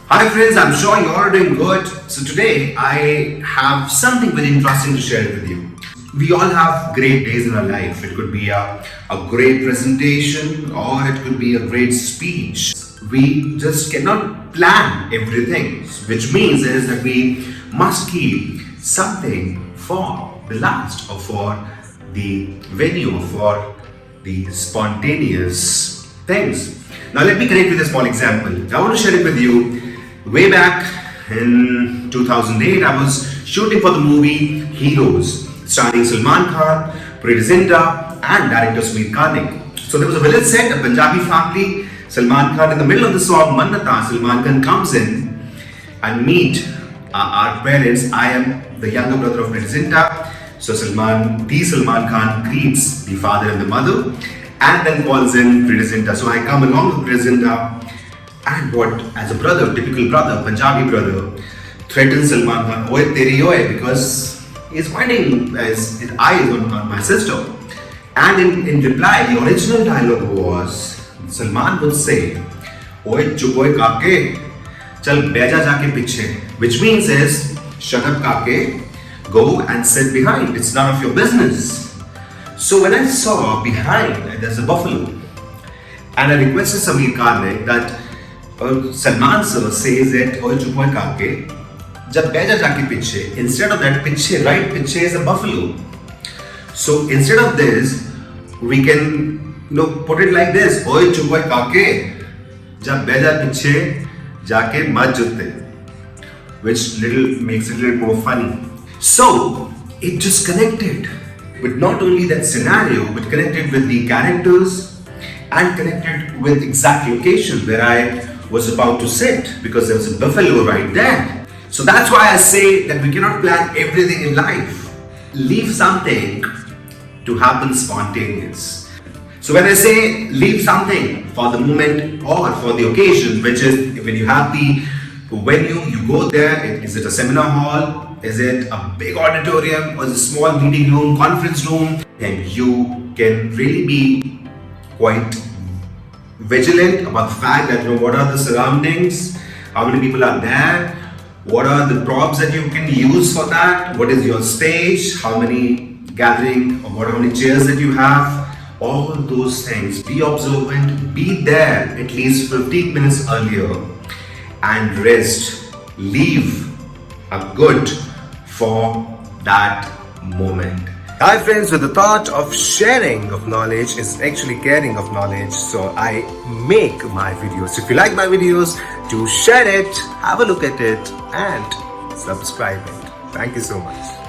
Hi friends, I'm sure you're doing good. So today I have something very interesting to share with you. We all have great days in our life. It could be a great presentation or it could be a great speech. We just cannot plan everything, which means is that we must keep something for the last or for the venue or for the spontaneous things. Now let me connect with a small example. I want to share it with you. Way back in 2008, I was shooting for the movie Heroes, starring Salman Khan, Zinta, and director Shrikant. So there was a village set, a Punjabi family. Salman Khan, in the middle of the song Mannata, Salman Khan comes in and meet our parents. I am the younger brother of Zinta. So Salman Khan greets the father and the mother, and then calls in Zinta. So I come along with Zinta. And what, as a brother, typical brother, Punjabi brother, threatens Salman Khan, "Oye teri oye," because he's pointing his eyes on my sister. And in reply, the original dialogue was, Salman would say, "Oye chup oye kake, chal beja jaake piche," which means is, "Shut up kake, go and sit behind, it's none of your business." So when I saw behind, there's a buffalo, and I requested Samir Khan that Salman sir says that "Oye chup oye kake, jab beja jaake piche," instead of that piche, right piche is a buffalo. So instead of this, we can put it like this: "Oye chup oye kake, jab beja piche jaake mat jutte," which makes it a little more funny. So it just connected with not only that scenario, but connected with the characters and connected with exact location where I was about to sit, because there was a buffalo right there. So that's why I say that we cannot plan everything in life. Leave something to happen spontaneous. So when I say leave something for the moment or for the occasion, which is when you have the venue, you go there. Is it a seminar hall? Is it a big auditorium? Or is it a small meeting room, conference room? Then you can really be quite vigilant about the fact that what are the surroundings, how many people are there, what are the props that you can use for that, what is your stage, how many gathering or how many chairs that you have, all those things. Be observant, be there at least 15 minutes earlier and rest. Leave a good for that moment. Hi friends, with the thought of sharing of knowledge is actually caring of knowledge, so I make my videos. If you like my videos, do share it, have a look at it and subscribe it. Thank you so much.